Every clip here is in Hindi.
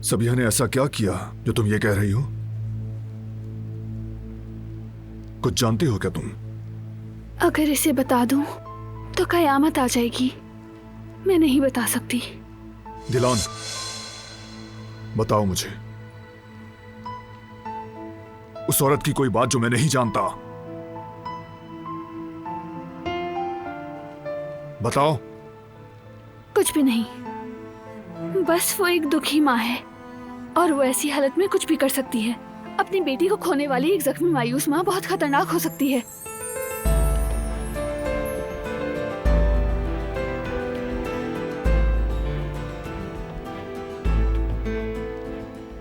सबिया ने ऐसा क्या किया जो तुम ये कह रही हो? कुछ जानती हो क्या तुम? अगर इसे बता दूं तो कयामत आ जाएगी। मैं नहीं बता सकती। दिलान, बताओ मुझे उस औरत की कोई बात जो मैं नहीं जानता। बताओ। कुछ भी नहीं, बस वो एक दुखी माँ है और वो ऐसी हालत में कुछ भी कर सकती है। अपनी बेटी को खोने वाली एक जख्मी मायूस माँ बहुत खतरनाक हो सकती है।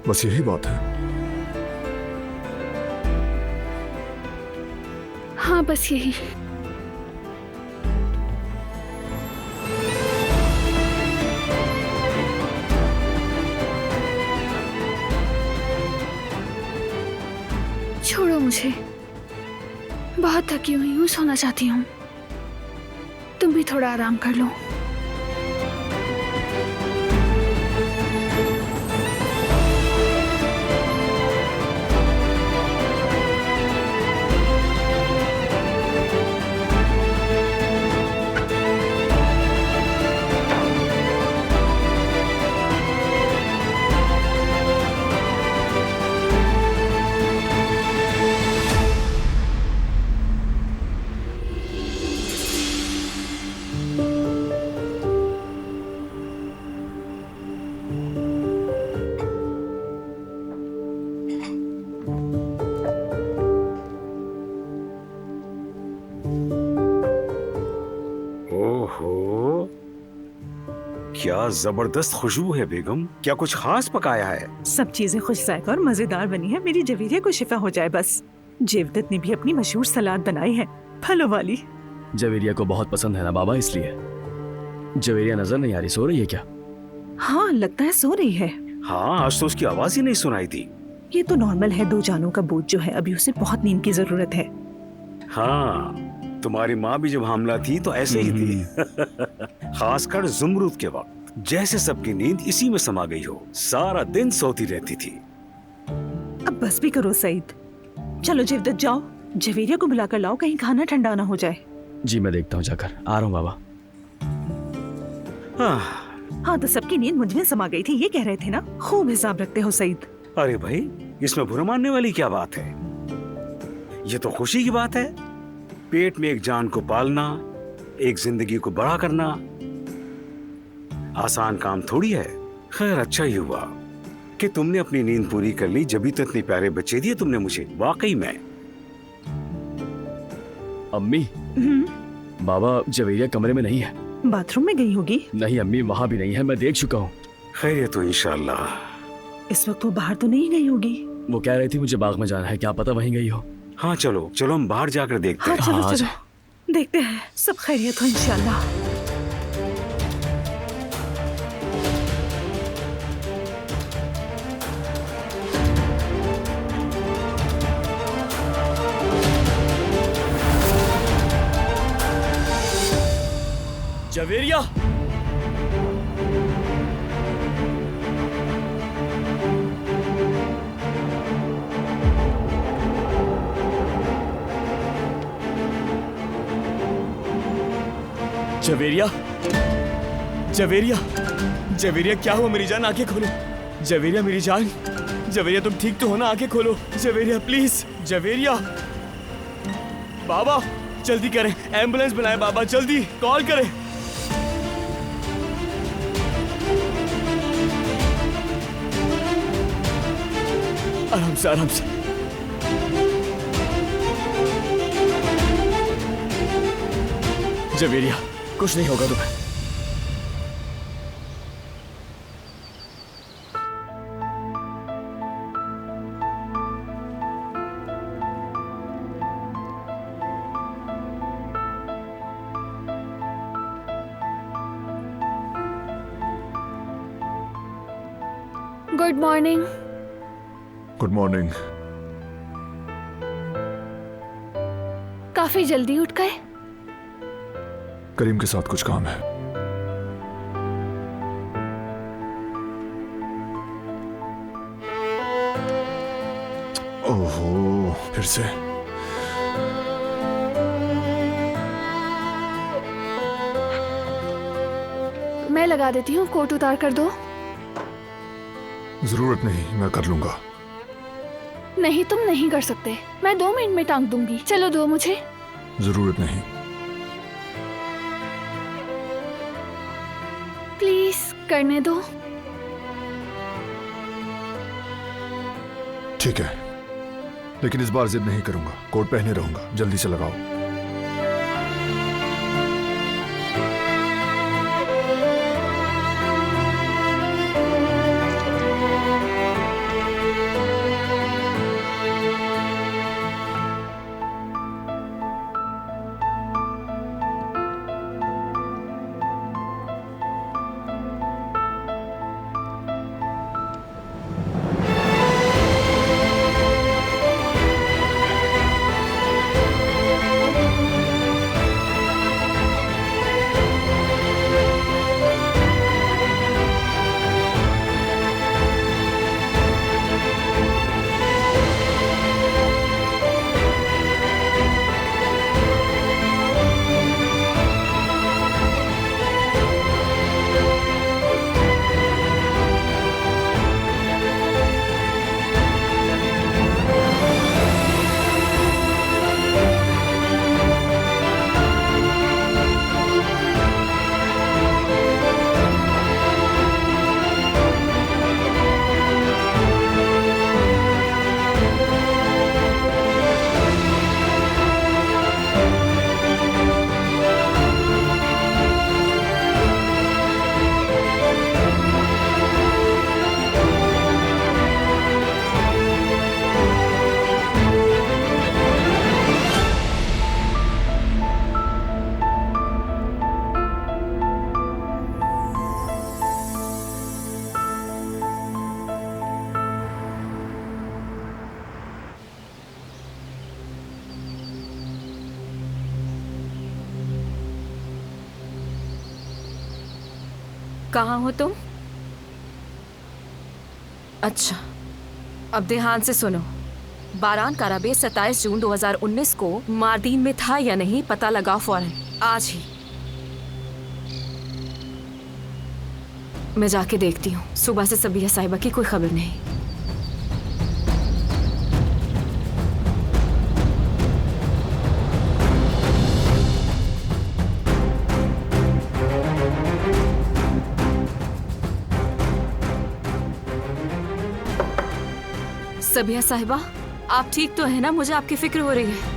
बस यही बात है? हाँ, बस यही। छोड़ो मुझे, बहुत थकी हुई हूँ, सोना चाहती हूँ। तुम भी थोड़ा आराम कर लो। ओहो, क्या जबरदस्त खुशबू है बेगम। क्या कुछ खास पकाया है? सब चीजें खुश जायका और मजेदार बनी है। मेरी जवेरिया को शिफा हो जाए बस। जेवदत ने भी अपनी मशहूर सलाद बनाई है, फलों वाली। जवेरिया को बहुत पसंद है ना बाबा, इसलिए। जवेरिया नजर नहीं आ रही, सो रही है क्या? हाँ, लगता है सो रही है। हाँ, आज तो उसकी आवाज ही नहीं सुनाई थी। ये तो नॉर्मल है, 2 जानों का बोझ जो है, अभी उसे बहुत नींद की जरूरत है। हाँ, तुम्हारी माँ भी जब हामला थी तो ऐसे ही थी। खासकर जुमरूद के वक्त, जैसे सबकी नींद इसी में समा गई हो। सारा दिन सोती रहती थी। अब बस भी करो सईद। चलो जेवदत जाओ, जवेरिया को बुलाकर लाओ, कहीं खाना ठंडा ना हो जाए। जी मैं देखता हूँ, जाकर आ रहा हूँ बाबा। हाँ, तो सबकी नींद मुझ में समा गई थी, ये कह रहे थे ना। खूब हिसाब रखते हो सईद। अरे भाई, इसमें बुरा मानने वाली क्या बात है? ये तो खुशी की बात है। पेट में एक जान को पालना, एक जिंदगी को बड़ा करना आसान काम थोड़ी है। खैर, अच्छा ही हुआ कि तुमने अपनी नींद पूरी कर ली। जब भी तो इतने प्यारे बच्चे दिए तुमने मुझे, वाकई में। अम्मी, बाबा जवेरिया कमरे में नहीं है। बाथरूम में गई होगी। नहीं अम्मी, वहाँ भी नहीं है, मैं देख चुका हूँ। खैर, ये तो इंशाल्लाह। इस वक्त वो बाहर तो नहीं गई होगी। वो कह रही थी मुझे बाग में जाना है, क्या पता वहीं गई हो। हाँ, चलो चलो हम बाहर जाकर देखते हाँ, हैं। चलो हाँ, चलो देखते हैं, सब खैरियत हो इंशाल्लाह। जवेरिया, जवेरिया, जवेरिया, जवेरिया, क्या हुआ मेरी जान? आंखें खोलो जवेरिया, मेरी जान। जवेरिया, तुम ठीक तो हो ना? आंखें खोलो जवेरिया, प्लीज। जवेरिया, बाबा जल्दी करें, एम्बुलेंस बुलाएं बाबा, जल्दी कॉल करें। आराम से, आराम से। जवेरिया, कुछ नहीं होगा तुम्हें। Good morning. Good morning. काफी जल्दी उठ गए। करीम के साथ कुछ काम है। ओहो, फिर से। मैं लगा देती हूँ, कोट उतार कर दो। जरूरत नहीं, मैं कर लूंगा। नहीं, तुम नहीं कर सकते। मैं 2 मिनट में टांग दूंगी। चलो दो मुझे। जरूरत नहीं। प्लीज करने दो। ठीक है, लेकिन इस बार जिद नहीं करूंगा। कोट पहने रहूंगा। जल्दी से लगाओ। कहाँ हो तुम? अच्छा, अब ध्यान से सुनो। बारान काराबेस 27 जून 2019 को मार्दीन में था या नहीं पता लगाओ फौरन, आज ही। मैं जाके देखती हूँ। सुबह से सबिया साहिबा की कोई खबर नहीं। सबिया साहिबा, आप ठीक तो है ना? मुझे आपकी फिक्र हो रही है।